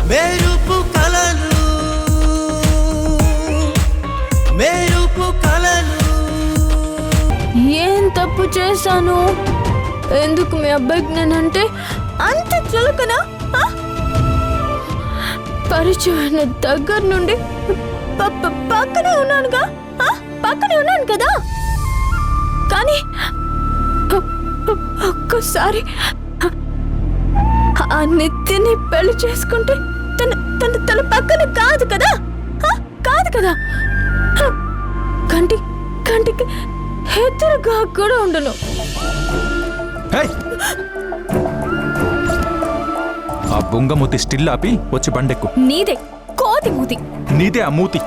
మెరుపు కలలు మెరుపు కలలు. ఏం తప్పు చేశాను? ఎందుకు మీ అబ్బాయికి నేనంటే అంత చులకనా? పరిచయమైన దగ్గర నుండి పక్కనే ఉన్నానుగా, పక్కనే ఉన్నాను కదా. కానీ ఒక్కసారి ఆ నిత్యని పెళ్లి చేసుకుంటే తన పక్కన కాదు కదా, కాదు కదా. కంటికి ఎదురుగా కూడా ఉండను. ఆ బొంగమూతి స్టిల్ ఆపి వచ్చి బండెక్కు. నీదే కోతి మూతి. నీదే ఆ మూతి.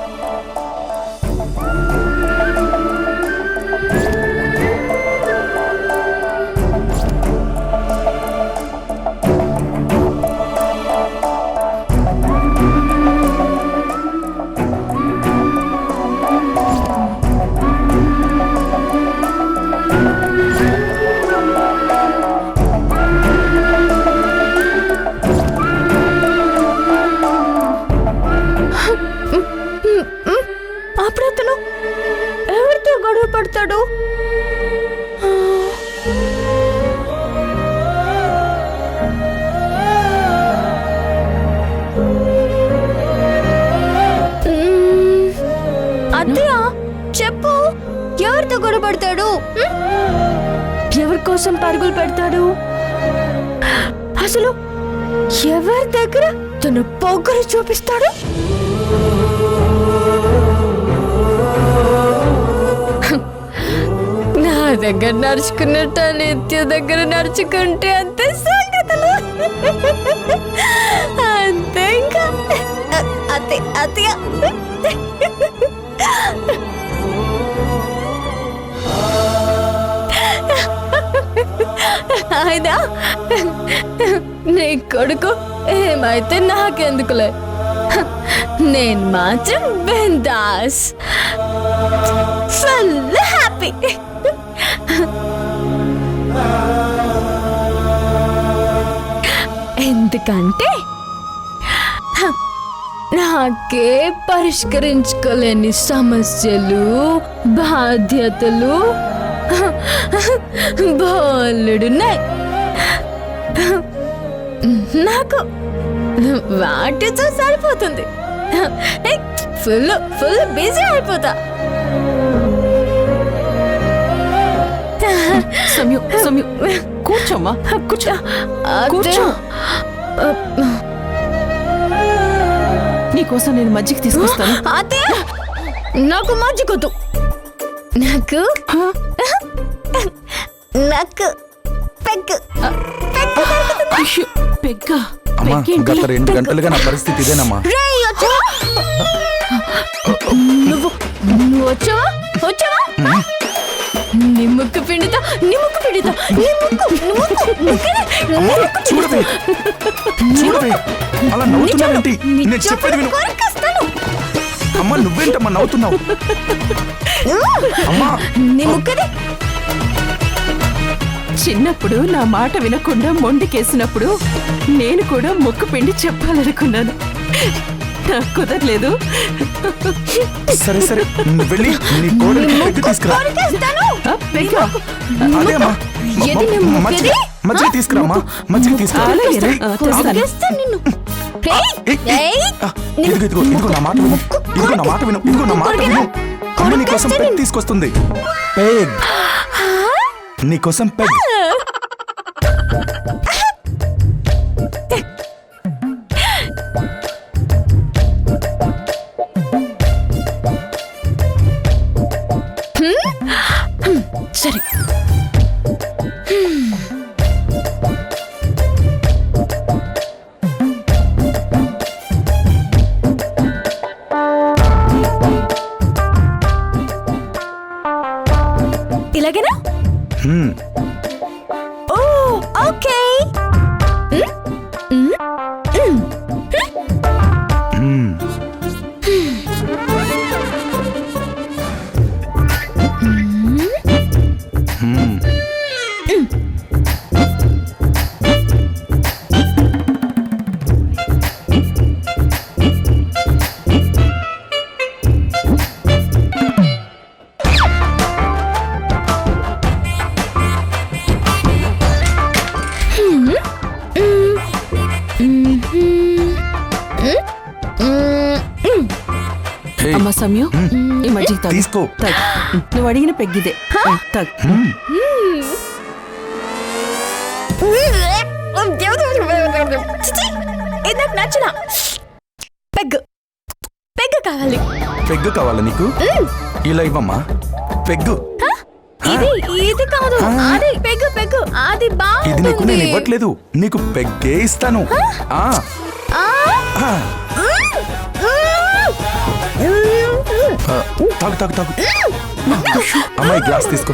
అప్పుడతను ఎవరితో గొడవ పడతాడు? అత్తయ్య చెప్పు, ఎవరితో గొడవ పడతాడు? ఎవరి కోసం పరుగులు పెడతాడు? అసలు ఎవరి దగ్గర తన పొగరు చూపిస్తాడు? నా దగ్గర నడుచుకున్నట్టు నిత్య దగ్గర నడుచుకుంటే అంతే సంగతులు. అంతే ఇంకా అత్తయ్య. అయినా నీ కొడుకు ఏమైతే నాకెందుకులే, నేను మాత్రం బిందాస్, ఫుల్ హ్యాపీ. ఎందుకంటే నాకే పరిష్కరించుకోలేని సమస్యలు, బాధ్యతలు బోలెడున్నాయి. నాకు వాటితో సరిపోతుంది. ఫుల్ బిజీ అయిపోతా. సమయం కూర్చోమ్మా, కూర్చో. నీకోసం నేను మజ్జిగ తీసుకొస్తాను. అదే నాకు మజ్జిగొద్దు. నాకు పెగ్గా. అమ్మా, గత 2 గంటలుగా నా పరిస్థితి ఇదేనమ్మా. నువ్వు వచ్చావా? నీ ముక్కు పిండితా. చూడవే అలా నవ్వుతున్నావేంటి? నేను చెప్పేది విను. అమ్మా, నువ్వేంటమ్మా నవ్వుతున్నావు? అమ్మా, నీ ముక్కది. చిన్నప్పుడు నా మాట వినకుండా మొండికేసినప్పుడు నేను కూడా ముక్కు పిండి చెప్పాలనుకున్నాను. నాకు కుదరలేదు. సరే నువ్వు వెళ్ళి నీ కోడలికి పెగ్గు తీసుకురా. అదే అమ్మా, మజ్జిగ తీసుకురామ్మా. మజ్జిగ తీసుకురా. ఇదిగో నా మాట విను. అమ్మ నీకోసం పెగ్ తీసుకొస్తుంది. పెగ్ నీకోసం పెగ్. సరే, ఇలాగేనా? ఓ ఓకే. హే, అమ్మ సమయం ఈ మజ్జిగ తాగు. తీసుకో. తాగు. నువ్వు అడిగిన పెగ్గిదే తాగు. చిచి, ఇది నాకు నచ్చిన పెగ్ పెగ్ కావాలి. పెగ్గు కావాలా నీకు? ఇలా ఇవ్వమ్మా పెగ్గు. ఇది కాదు, అది పెగ్ పెగ్, అది ఇది నీకు నేను బాగుంటుంది. ఇవ్వట్లేదు, నీకు పెగ్గే ఇస్తాను. ఆ ఆ? ఆ, తాగు తాగు తాగు. అమ్మాయి గ్లాస్ తీసుకో.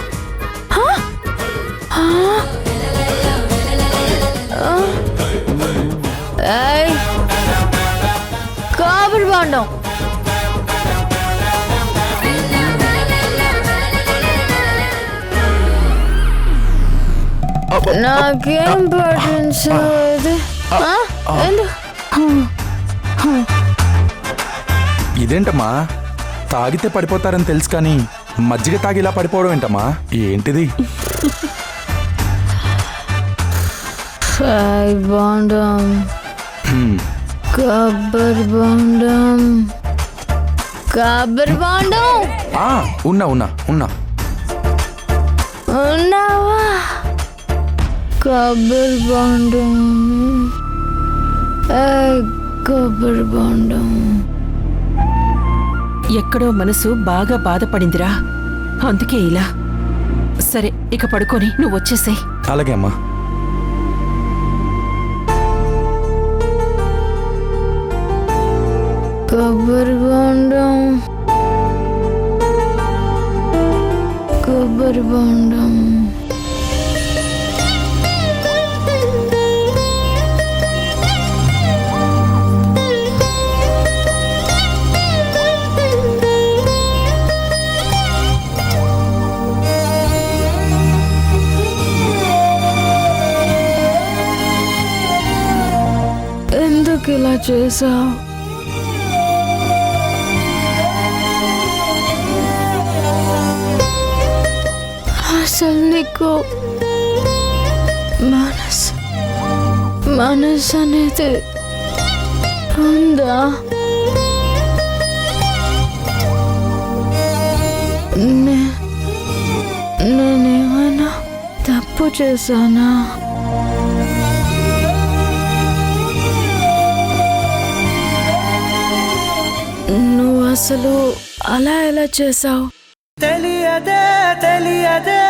ఏయ్, కాబడి బాండం. నాకేం పట్టించదు. ఇదేంటమ్మా, తాగితే పడిపోతారని తెలుసు కానీ మజ్జిగ తాగి ఇలా పడిపోవడం ఏంటమ్మా? ఏంటిది? బాండం, కబ్బరి బాండం, కబ్బరి బాండం. ఆ, ఉన్నా ఉన్నా ఉన్నా. ఉన్నావా? కబ్బరి బాండం, కబ్బరి బాండం. ఎక్కడో మనసు బాగా బాధపడిందిరా, అందుకే ఇలా. సరే ఇక పడుకొని నువ్వు వచ్చేసేయ్. అలాగే అమ్మా. కబ్బరి బాండం, కబ్బరి బాండం. ఎందుకు ఇలా చేసావు? అసలు నీకు మనసు అనేది ఉందా? నేనేమైనా తప్పు చేశానా? నువ్వు అసలు అలా ఎలా చేసావు? తెలియదే తెలియదే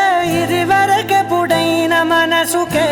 ఇది వరకెప్పుడైన మనసుకే